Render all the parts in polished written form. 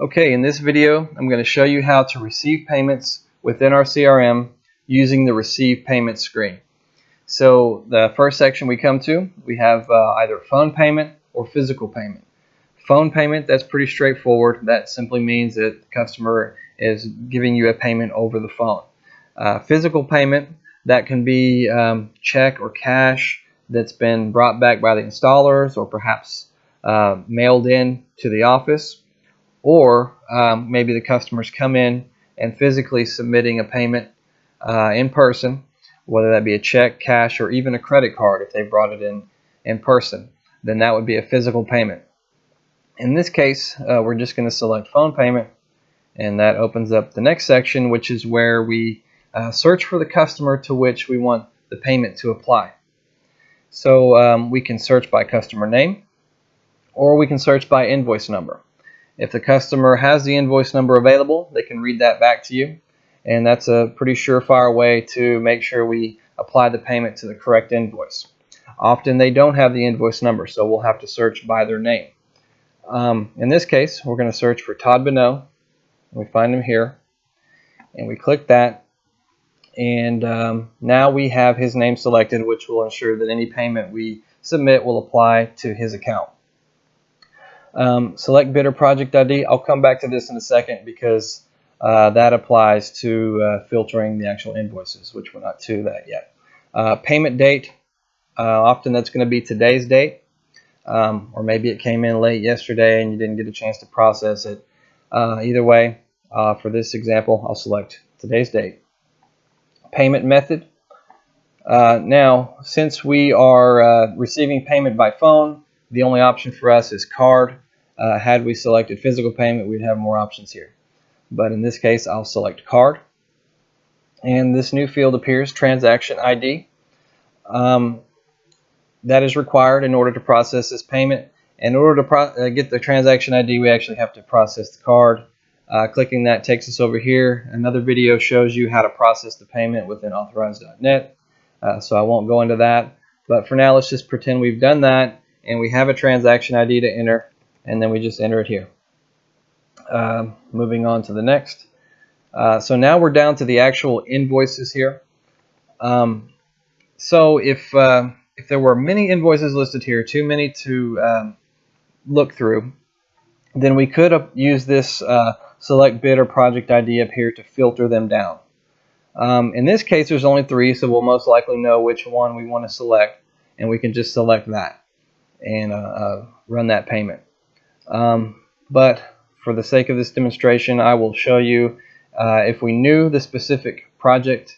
Okay, in this video, I'm going to show you how to receive payments within our CRM using the Receive Payment screen. So the first section we come to, we have either phone payment or physical payment. Phone payment, that's pretty straightforward. That simply means that the customer is giving you a payment over the phone. Physical payment, that can be check or cash that's been brought back by the installers or perhaps mailed in to the office. Or maybe the customers come in and physically submitting a payment in person, whether that be a check, cash, or even a credit card if they brought it in person. Then that would be a physical payment. In this case, we're just going to select phone payment, and that opens up the next section, which is where we search for the customer to which we want the payment to apply. So we can search by customer name, or we can search by invoice number. If the customer has the invoice number available, they can read that back to you, and that's a pretty surefire way to make sure we apply the payment to the correct invoice. Often they don't have the invoice number, so we'll have to search by their name. In this case, we're going to search for Todd Bonneau. We find him here, and we click that, and now we have his name selected, which will ensure that any payment we submit will apply to his account. Select bid or project ID. I'll come back to this in a second because that applies to filtering the actual invoices, which we're not to that yet. Payment date, often that's going to be today's date, or maybe it came in late yesterday and you didn't get a chance to process it. Either way, for this example, I'll select today's date. Payment method. Now, since we are receiving payment by phone, the only option for us is card. Had we selected physical payment, we'd have more options here. But in this case, I'll select card. And this new field appears, transaction ID. That is required in order to process this payment. In order to get the transaction ID, we actually have to process the card. Clicking that takes us over here. Another video shows you how to process the payment within Authorize.net. So I won't go into that. But for now, let's just pretend we've done that and we have a transaction ID to enter, and then we just enter it here. Moving on to the next. So now we're down to the actual invoices here. So if there were many invoices listed here, too many to look through, then we could use this select bid or project ID up here to filter them down. In this case, there's only 3, so we'll most likely know which one we want to select, and we can just select that and run that payment. But for the sake of this demonstration, I will show you if we knew the specific project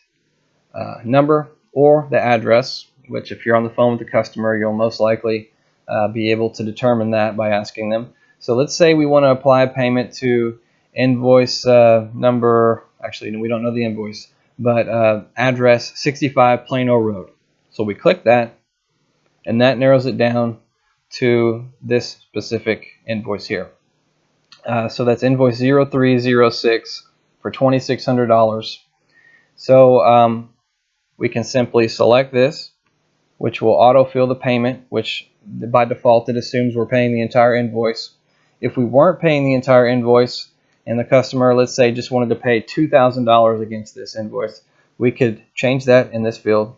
number or the address, which if you're on the phone with the customer, you'll most likely be able to determine that by asking them. So let's say we want to apply a payment to invoice number, actually we don't know the invoice, but address 65 Plano Road. So we click that, and that narrows it down to this specific invoice here. So that's invoice 0306 for $2,600. So we can simply select this, which will autofill the payment, which by default it assumes we're paying the entire invoice. If we weren't paying the entire invoice and the customer, let's say, just wanted to pay $2,000 against this invoice, we could change that in this field,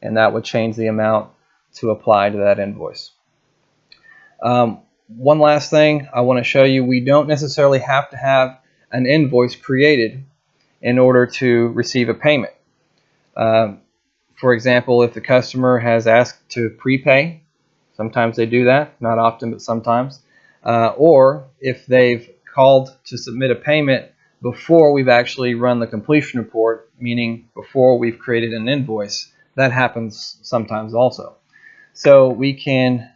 and that would change the amount to apply to that invoice. One last thing I want to show you, we don't necessarily have to have an invoice created in order to receive a payment. For example, if the customer has asked to prepay, sometimes they do that, not often, but sometimes, or if they've called to submit a payment before we've actually run the completion report, meaning before we've created an invoice, that happens sometimes also. So we can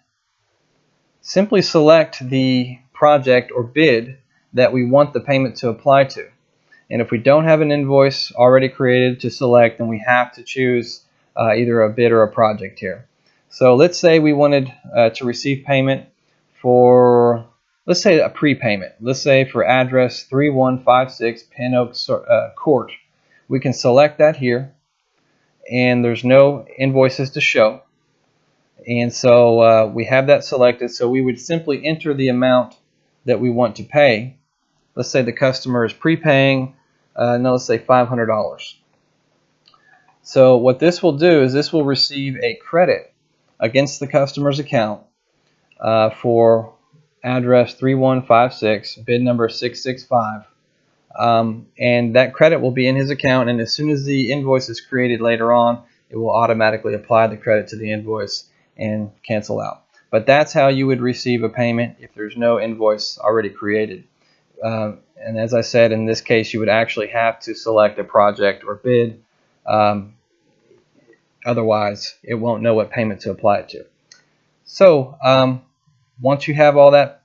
simply select the project or bid that we want the payment to apply to. And if we don't have an invoice already created to select, then we have to choose either a bid or a project here. So let's say we wanted to receive payment for, let's say, a prepayment. Let's say for address 3156 Pin Oak Court. We can select that here, and there's no invoices to show. And so we have that selected, so we would simply enter the amount that we want to pay. Let's say the customer is prepaying, let's say $500. So what this will do is this will receive a credit against the customer's account for address 3156, bid number 665. And that credit will be in his account, and as soon as the invoice is created later on, it will automatically apply the credit to the invoice and cancel out. But that's how you would receive a payment if there's no invoice already created. And as I said, in this case, you would actually have to select a project or bid. Otherwise, it won't know what payment to apply it to. So once you have all that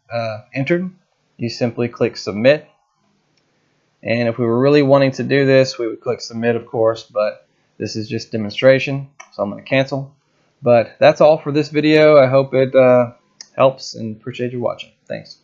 entered, you simply click Submit. And if we were really wanting to do this, we would click Submit, of course, but this is just demonstration, so I'm going to cancel. But that's all for this video. I hope it helps, and appreciate you watching. Thanks.